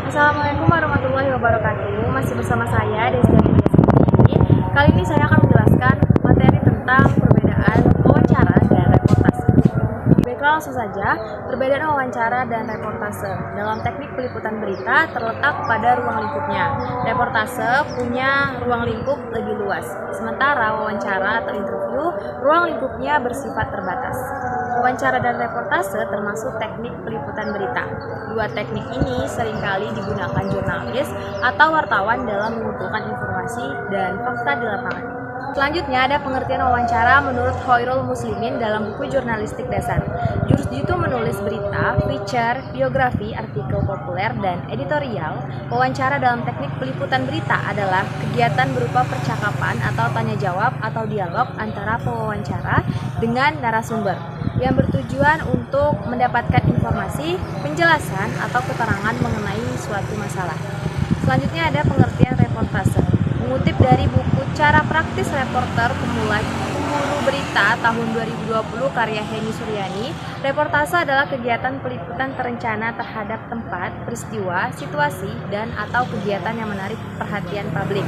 Assalamualaikum warahmatullahi wabarakatuh. Masih bersama saya Desi Media Sendiri. Kali ini saya akan menjelaskan materi tentang perbedaan wawancara dan reportase. Baiklah, langsung saja. Perbedaan wawancara dan reportase dalam teknik peliputan berita terletak pada ruang lingkupnya. Reportase punya ruang lingkup lebih luas, sementara wawancara atau interview ruang lingkupnya bersifat terbatas. Wawancara dan reportase termasuk teknik peliputan berita. Dua teknik ini seringkali digunakan jurnalis atau wartawan dalam mengumpulkan informasi dan fakta di lapangan. Selanjutnya ada pengertian wawancara menurut Khoirul Muslimin dalam buku Jurnalistik Dasar. Jurus itu menulis berita, feature, biografi, artikel populer, dan editorial. Wawancara dalam teknik peliputan berita adalah kegiatan berupa percakapan atau tanya jawab atau dialog antara pewawancara dengan narasumber yang bertujuan untuk mendapatkan informasi, penjelasan, atau keterangan mengenai suatu masalah. Selanjutnya ada pengertian reportase. Mengutip dari buku Cara Praktis Reporter Pemula Berita tahun 2020 karya Heni Suryani, reportase adalah kegiatan peliputan terencana terhadap tempat, peristiwa, situasi, dan atau kegiatan yang menarik perhatian publik.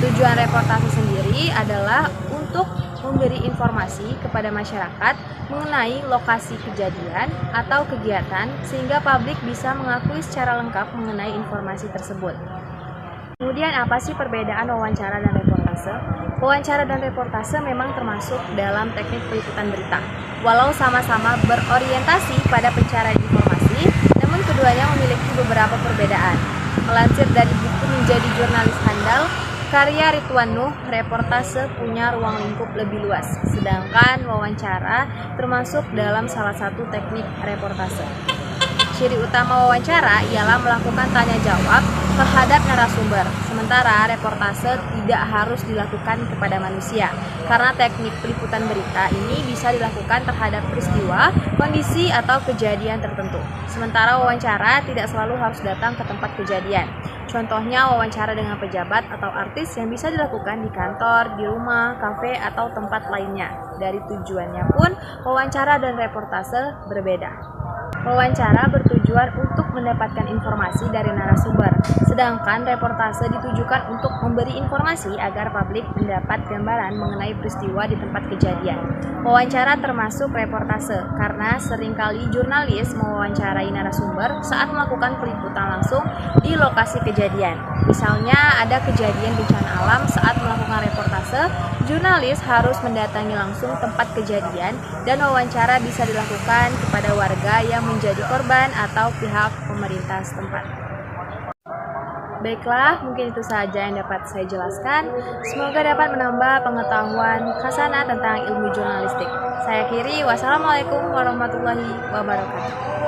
Tujuan reportase sendiri adalah untuk memberi informasi kepada masyarakat mengenai lokasi kejadian atau kegiatan sehingga publik bisa mengakui secara lengkap mengenai informasi tersebut. Kemudian apa sih perbedaan wawancara dan reportase? Wawancara dan reportase memang termasuk dalam teknik peliputan berita. Walau sama-sama berorientasi pada pencarian informasi, namun keduanya memiliki beberapa perbedaan. Melansir dari buku Menjadi Jurnalis Handal, karya Ridwan Nuh, reportase punya ruang lingkup lebih luas, sedangkan wawancara termasuk dalam salah satu teknik reportase. Ciri utama wawancara ialah melakukan tanya jawab terhadap narasumber, sementara reportase tidak harus dilakukan kepada manusia, karena teknik peliputan berita ini bisa dilakukan terhadap peristiwa, kondisi, atau kejadian tertentu. Sementara wawancara tidak selalu harus datang ke tempat kejadian. Contohnya wawancara dengan pejabat atau artis yang bisa dilakukan di kantor, di rumah, kafe, atau tempat lainnya. Dari tujuannya pun, wawancara dan reportase berbeda. Wawancara bertujuan untuk mendapatkan informasi dari narasumber, sedangkan reportase ditujukan untuk memberi informasi agar publik mendapat gambaran mengenai peristiwa di tempat kejadian. Wawancara termasuk reportase karena seringkali jurnalis mewawancarai narasumber saat melakukan peliputan langsung di lokasi kejadian. Misalnya ada kejadian bencana alam, saat melakukan reportase, jurnalis harus mendatangi langsung tempat kejadian dan wawancara bisa dilakukan kepada warga yang menjadi korban atau pihak pemerintah setempat. Baiklah, mungkin itu saja yang dapat saya jelaskan. Semoga dapat menambah pengetahuan Hasanah tentang ilmu jurnalistik. Saya akhiri, wassalamualaikum warahmatullahi wabarakatuh.